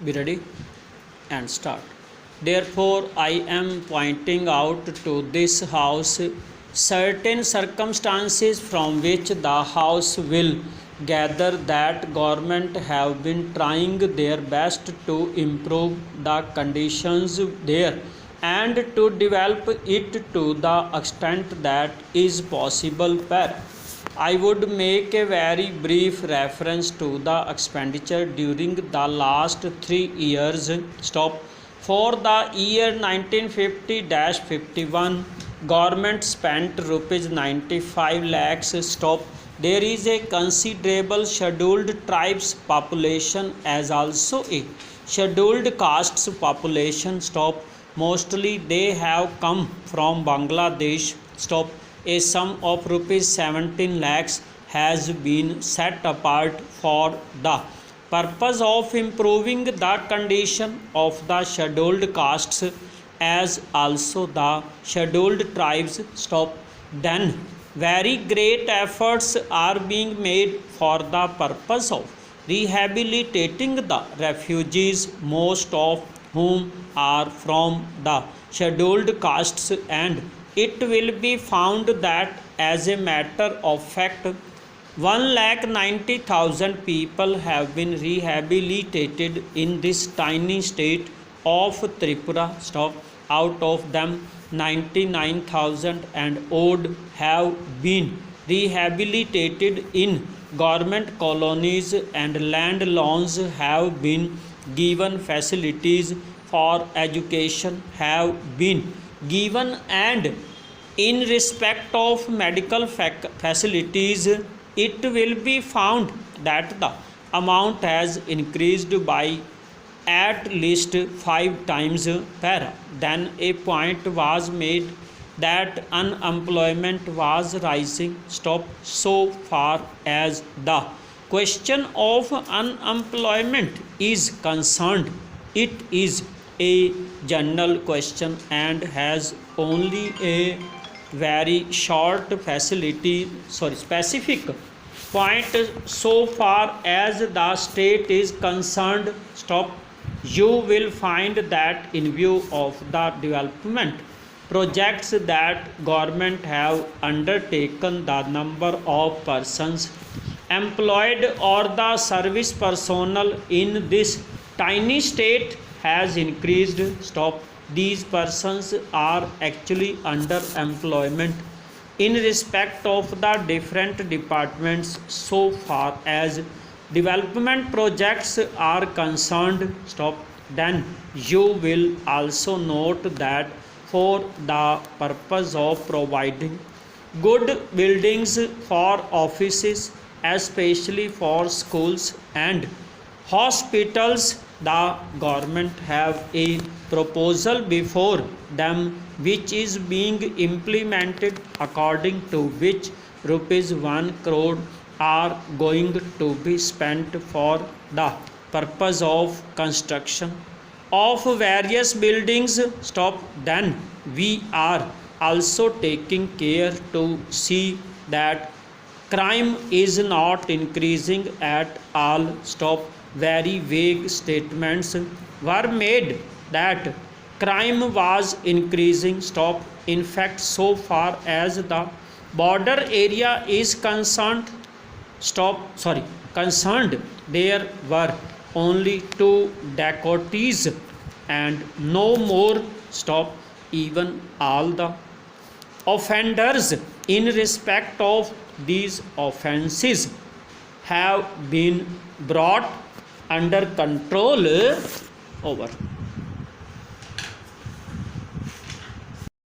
Be ready and start. Therefore I am pointing out to this house certain circumstances from which the house will gather that government have been trying their best to improve the conditions there and to develop it to the extent that is possible. I would make a very brief reference to the expenditure during the last 3 years. For the year 1950-51, government spent rupees 95 lakhs. There is a considerable scheduled tribes population as also a scheduled castes population. Mostly they have come from Bangladesh. A sum of rupees 17 lakhs has been set apart for the purpose of improving the condition of the scheduled castes as also the scheduled tribes. Then very great efforts are being made for the purpose of rehabilitating the refugees, most of whom are from the scheduled castes, and it will be found that as a matter of fact 1,90,000 people have been rehabilitated in this tiny state of Tripura. Out of them 99,000 and odd have been rehabilitated in government colonies, and land loans have been given, facilities for education have been given, and in respect of medical facilities it will be found that the amount has increased by at least 5 times. Then a point was made that unemployment was rising. So far as the question of unemployment is concerned, it is a general question and has only a very short specific point. So far as the state is concerned, you will find that in view of the development projects that government have undertaken, the number of persons employed or the service personnel in this tiny state has increased. These persons are actually under employment in respect of the different departments. So far as development projects are concerned, then you will also note that for the purpose of providing good buildings for offices, especially for schools and hospitals, the government have a proposal before them which is being implemented, according to which rupees 1 crore are going to be spent for the purpose of construction of various buildings. Then we are also taking care to see that crime is not increasing at all. Very vague statements were made that crime was increasing. In fact, so far as the border area is concerned, there were only 2 dacoities and no more. Even all the offenders in respect of these offenses have been brought under control. Over.